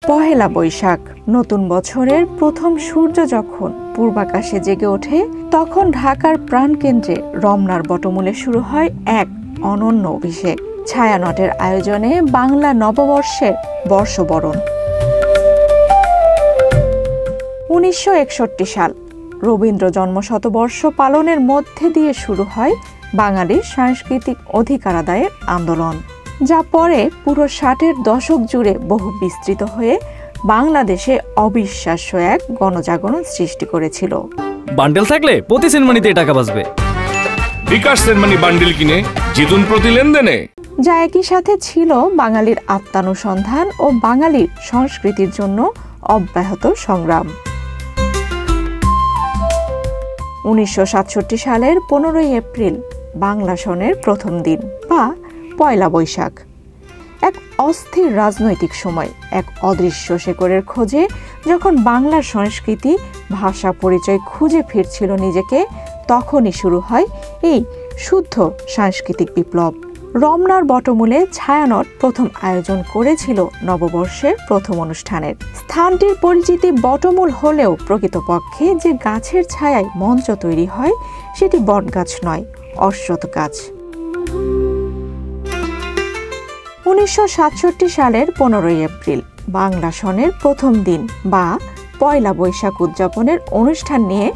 পহেলা বৈশাখ, নতুন বছরের প্রথম সূর্য যখন পূর্বাকাশে জেগে ওঠে, তখন ঢাকার প্রাণকেন্দ্রে রমনার বটমূলে শুরু হয় এক অনন্য অভিষেক। ছায়ানটের আয়োজনে বাংলা নববর্ষের বর্ষবরণ। 1961 সাল, রবীন্দ্র জন্মশতবর্ষ পালনের মধ্যে দিয়ে শুরু হয় বাঙালির সাংস্কৃতিক অধিকার আদায়ের আন্দোলন, যা পরে পুরো 60-এর দশক জুড়ে বহু বিস্তৃত হয়ে বাংলাদেশে অবিশ্বাস্য এক গণজাগরণ সৃষ্টি করেছিল। বান্ডেল থাকলে প্রতি সেনমানিতে টাকা বাঁচবে। বিকাশ সেনমানি বান্ডেল কিনে জিতুন প্রতি লেনদেনে। যা একই সাথে ছিল বাঙালির আত্মানুসন্ধান ও বাঙালির সংস্কৃতির জন্য অব্যাহত সংগ্রাম। 1967 সালের 15ই এপ্রিল বাংলা সনের প্রথম দিন বা পয়লা বৈশাখ। এক অস্থির রাজনৈতিক সময়, এক অদৃশ্য শেকড়ের খোঁজে যখন বাংলার সংস্কৃতি, ভাষা, পরিচয় খুঁজে ফিরছিল নিজেকে, তখনই শুরু হয় এই শুদ্ধ সাংস্কৃতিক বিপ্লব। রমনার বটমূলে ছায়ানট প্রথম আয়োজন করেছিল নববর্ষের প্রথম অনুষ্ঠানের। স্থানটির পরিচিতি বটমূল হলেও প্রকৃতপক্ষে যে গাছের ছায়ায় মঞ্চ তৈরি হয় সেটি বটগাছ নয়, অশ্বত্থ গাছ। 1967 সালের 15ই এপ্রিল বাংলা সনের প্রথম দিন বা পয়লা বৈশাখ উদযাপনের অনুষ্ঠান নিয়ে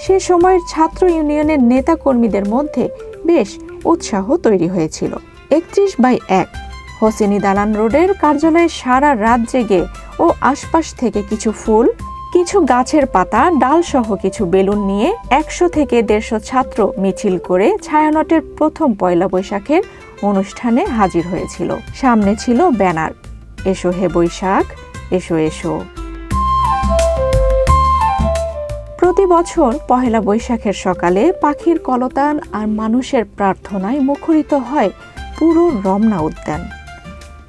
সে সময়ের ছাত্র ইউনিয়নের নেতাকর্মীদের মধ্যে বেশ উৎসাহ তৈরি হয়েছিল। 31/1 হোসেনি দালান রোডের কার্যালয়ে সারা রাত জেগে ও আশপাশ থেকে কিছু ফুল, কিছু গাছের পাতা, ডালসহ কিছু বেলুন নিয়ে 100 থেকে 150 ছাত্র মিছিল করে ছায়ানটের প্রথম পয়লা বৈশাখের অনুষ্ঠানে হাজির হয়েছিল। সামনে ছিল ব্যানার, এসো হে বৈশাখ, এসো এসো। প্রতি বছর পহেলা বৈশাখের সকালে পাখির কলতান আর মানুষের প্রার্থনায় মুখরিত হয় পুরো রমনা উদ্যান।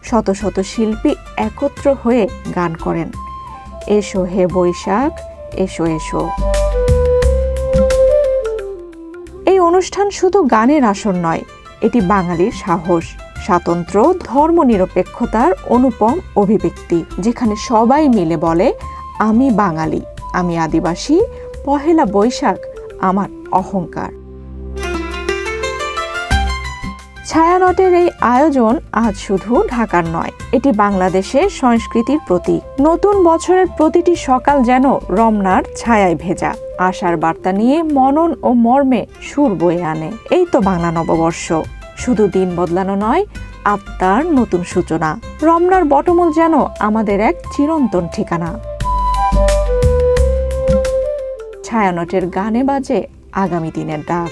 শত শত শিল্পী একত্র হয়ে গান করেন, এসো হে বৈশাখ, এসো এসো। এই অনুষ্ঠান শুধু গানের আসর নয়, এটি বাঙালির সাহস, স্বাতন্ত্র্য, ধর্মনিরপেক্ষতার অনুপম অভিব্যক্তি, যেখানে সবাই মিলে বলে, আমি বাঙালি, আমি আদিবাসী, পহেলা বৈশাখ আমার অহংকার। ছায়ানটের এই আয়োজন আজ শুধু ঢাকার নয়, এটি বাংলাদেশের সংস্কৃতির প্রতীক। নতুন বছরের প্রতিটি সকাল যেন রমনার ছায়ায় ভেজা, আশার বার্তা নিয়ে মনন ও মর্মে সুর বয়ে আনে। এই তো বাংলা নববর্ষ, শুধু দিন বদলানো নয়, আত্মার নতুন সূচনা। রমনার বটমূল যেন আমাদের এক চিরন্তন ঠিকানা। ছায়ানটের গানে বাজে আগামী দিনের ডাক।